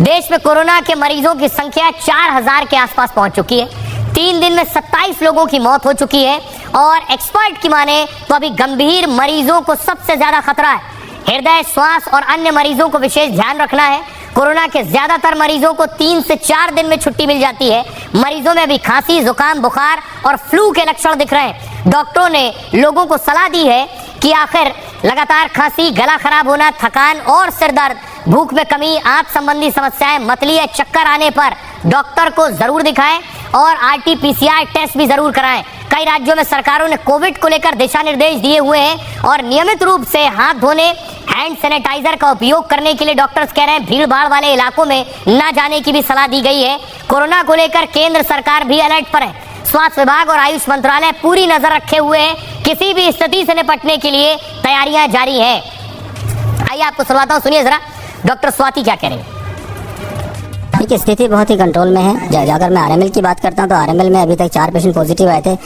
देश में कोरोना के मरीजों की संख्या 4000 के आसपास पहुंच चुकी है। 3 दिन में 27 लोगों की मौत हो चुकी है और एक्सपर्ट की माने तो अभी गंभीर मरीजों को सबसे ज्यादा खतरा है। हृदय, श्वास और अन्य मरीजों को विशेष ध्यान रखना है। कोरोना के ज्यादातर मरीजों को 3 से 4 दिन में छुट्टी मिल जाती है। मरीजों में भी खांसी, जुकाम, बुखार और फ्लू के लक्षण दिख रहे हैं। डॉक्टरों ने लोगों को सलाह दी है कि आखिर लगातार खांसी, गला खराब होना, थकान और सिर दर्द, भूख में कमी, आंत संबंधी समस्याएं, मतली या चक्कर आने पर डॉक्टर को जरूर दिखाएं और RT-PCR टेस्ट भी जरूर कराएं। कई राज्यों में सरकारों ने कोविड को लेकर दिशा निर्देश दिए हुए हैं और नियमित रूप से हाथ धोने, हैंड सैनिटाइजर का उपयोग करने के लिए डॉक्टर्स कह रहे हैं। भीड़ भाड़ वाले इलाकों में न जाने की भी सलाह दी गई है। कोरोना को लेकर केंद्र सरकार भी अलर्ट पर है। स्वास्थ्य विभाग और आयुष मंत्रालय पूरी नजर रखे हुए हैं। किसी भी स्थिति से निपटने के लिए तैयारियां जारी हैं। आइए आपको सुनवाता हूं, सुनिए जरा डॉक्टर स्वाति क्या कह रहे हैं। देखिए, स्थिति बहुत ही कंट्रोल में है। अगर मैं RML की बात करता हूं तो RML में अभी तक 4 पेशेंट पॉजिटिव आए थे।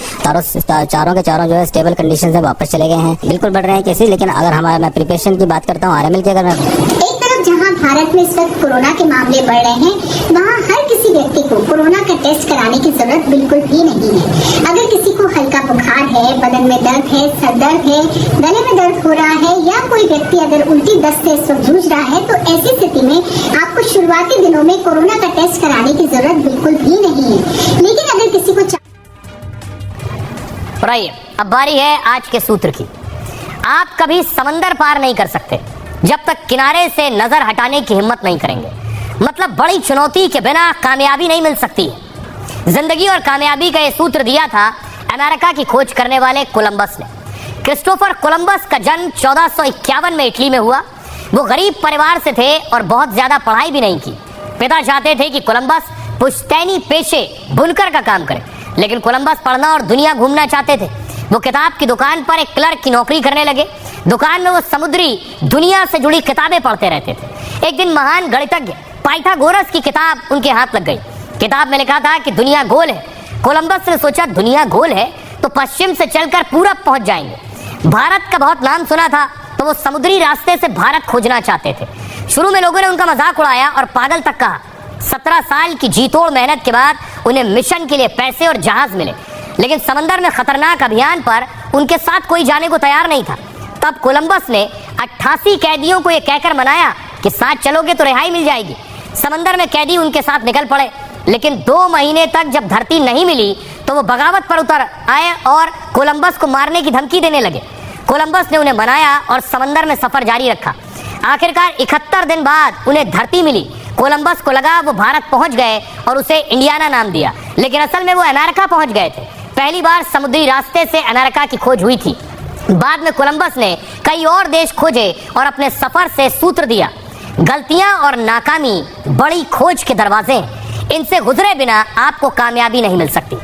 चारों के चारों जो है स्टेबल कंडीशन से वापस चले गए हैं। बिल्कुल बढ़ रहे हैं केसेस, लेकिन अगर मैं प्रिपरेशन की बात करता हूं RML की, अगर मैं एक तरफ जहां भारत में इस वक्त कोरोना के मामले बढ़ रहे हैं, वहां हर किसी व्यक्ति को कोरोना का टेस्ट कराने की जरूरत बिल्कुल भी नहीं है। अगर किसी को हल्का बुखार है, बदन में दर्द है, सर दर्द है, गले में दर्द हो रहा है या कोई व्यक्ति अगर उल्टी दस्त से इस वक्त जूझ रहा है, तो ऐसी स्थिति में आपको शुरुआती दिनों में कोरोना का टेस्ट कराने की जरूरत बिल्कुल भी नहीं है। लेकिन अगर किसी को अब बारी है आज के सूत्र की। आप कभी समंदर पार नहीं कर सकते जब तक किनारे से नजर हटाने की हिम्मत नहीं करेंगे। मतलब बड़ी चुनौती के बिना कामयाबी नहीं मिल सकती है। जिंदगी और कामयाबी का यह सूत्र दिया था अमेरिका की खोज करने वाले कोलंबस ने। क्रिस्टोफर कोलंबस का जन्म 1451 में इटली में हुआ। वो गरीब परिवार से थे और बहुत ज्यादा पढ़ाई भी नहीं की। पिता चाहते थे कि कोलंबस पुश्तैनी पेशे बुनकर का काम करे, लेकिन कोलंबस पढ़ना और दुनिया घूमना चाहते थे। वो किताब की दुकान पर एक क्लर्क की नौकरी करने लगे। दुकान में वो समुद्री दुनिया से जुड़ी किताबें पढ़ते रहते थे। एक दिन महान गणितज्ञ पाइथागोरस की किताब उनके हाथ लग गई। किताब में लिखा था कि दुनिया गोल है। कोलंबस ने सोचा दुनिया गोल है तो पश्चिम से चलकर पूरब पहुंच जाएंगे। भारत का बहुत नाम सुना था तो वो समुद्री रास्ते से भारत खोजना चाहते थे। शुरू में लोगों ने उनका मजाक उड़ाया और पागल तक कहा। 17 साल की जीतोड़ मेहनत के बाद उन्हें मिशन के लिए पैसे और जहाज मिले, लेकिन समंदर में खतरनाक अभियान पर उनके साथ कोई जाने को तैयार नहीं था। तब कोलंबस ने 88 कैदियों को यह कहकर मनाया कि साथ चलोगे तो रिहाई मिल जाएगी। समंदर में कैदी उनके साथ निकल पड़े, लेकिन 2 महीने तक जब धरती नहीं मिली तो वो बगावत पर उतर आए और कोलंबस को मारने की धमकी देने लगे। कोलंबस ने उन्हें मनाया और समंदर में सफर जारी रखा। आखिरकार 71 दिन बाद उन्हें धरती मिली। कोलंबस को लगा वो भारत पहुंच गए और उसे इंडियाना नाम दिया, लेकिन असल में वो अमेरिका पहुंच गए थे। पहली बार समुद्री रास्ते से अमेरिका की खोज हुई थी। बाद में कोलंबस ने कई और देश खोजे और अपने सफर से सूत्र दिया। गलतियां और नाकामी बड़ी खोज के दरवाजे हैं। इनसे गुजरे बिना आपको कामयाबी नहीं मिल सकती।